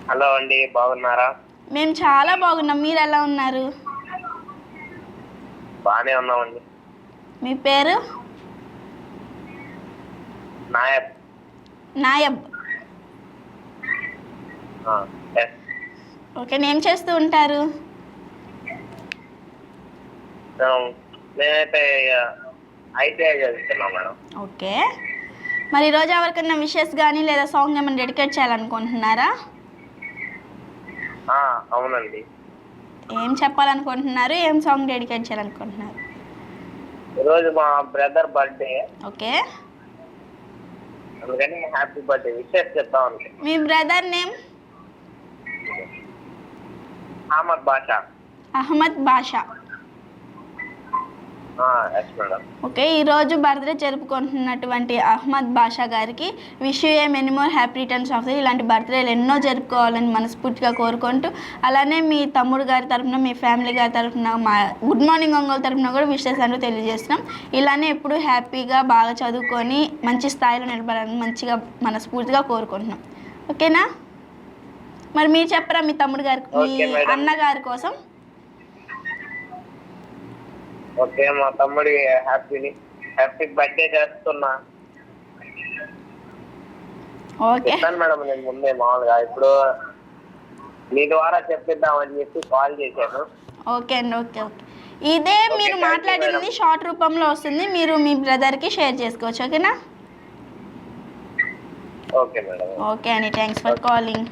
Hello అండి, బాగున్నారా? మేము చాలా బాగున్నాం. మీరు ఎలా ఉన్నారు? బాగానే ఉన్నామండి. మీ పేరు? నాయబ్. నాయబ్. yes. ఓకే, ఏం చేస్తూ ఉంటారు? నేనైతే ఐటీఐ చదువుతున్నా మేడం. ఓకే, మరి ఈరోజు ఎవరికైనా విషెస్ కానీ లేదా సాంగ్ ఏమైనా డెడికేట్ చేయాలనుకుంటున్నారా? అవునండి. ఏం చెప్పాలనుకుంటున్నారు? ఏం సాంగ్ డెడికేట్ చేయాలనుకుంటున్నారు? ఈరోజు మా బ్రదర్ బర్త్డే. ఓకే, అందుకని హ్యాపీ బర్త్డే విషెస్ చెప్తాం అనుకుంటున్నాను. మీ brother name? Ahmed Basha. Ahmed Basha. Yes madam. Okay, ఈరోజు బర్త్డే జరుపుకుంటున్నటువంటి అహ్మద్ బాషా గారికి wish you a many more happy returns of the day. ఇలాంటి బర్త్డేలు ఎన్నో జరుపుకోవాలని మనస్ఫూర్తిగా కోరుకుంటూ, అలానే మీ తమ్ముడు గారి తరఫున, మీ ఫ్యామిలీ గారి తరఫున, మా గుడ్ మార్నింగ్ ఒంగోలు తరఫున కూడా విషెస్ అంటూ తెలియజేస్తున్నాం. ఇలానే ఎప్పుడు హ్యాపీగా బాగా చదువుకొని మంచి స్థాయిలో నిలబడాలని మంచిగా మనస్ఫూర్తిగా కోరుకుంటున్నాం. ఓకేనా? మరి మీరు చెప్పరా మీ తమ్ముడు గారికి, మీ అన్నగారి కోసం? ఓకే, మా తమ్ముడి హ్యాపీ బర్త్డే చేస్తున్నా. ఓకే మేడం, నేను ముందే మామూలుగా ఇప్పుడు మీ ద్వారా చెప్పిద్దామని చెప్పి కాల్ చేశాను. ఓకే అండి. ఓకే ఓకే, ఇదే మీరు మాట్లాడింది షార్ట్ రూపంలో వస్తుంది, మీరు మీ బ్రదర్కి షేర్ చేసుకోవచ్చు. ఓకేనా? Okay madam. ఓకే అండి, థ్యాంక్స్ ఫర్ కాలింగ్.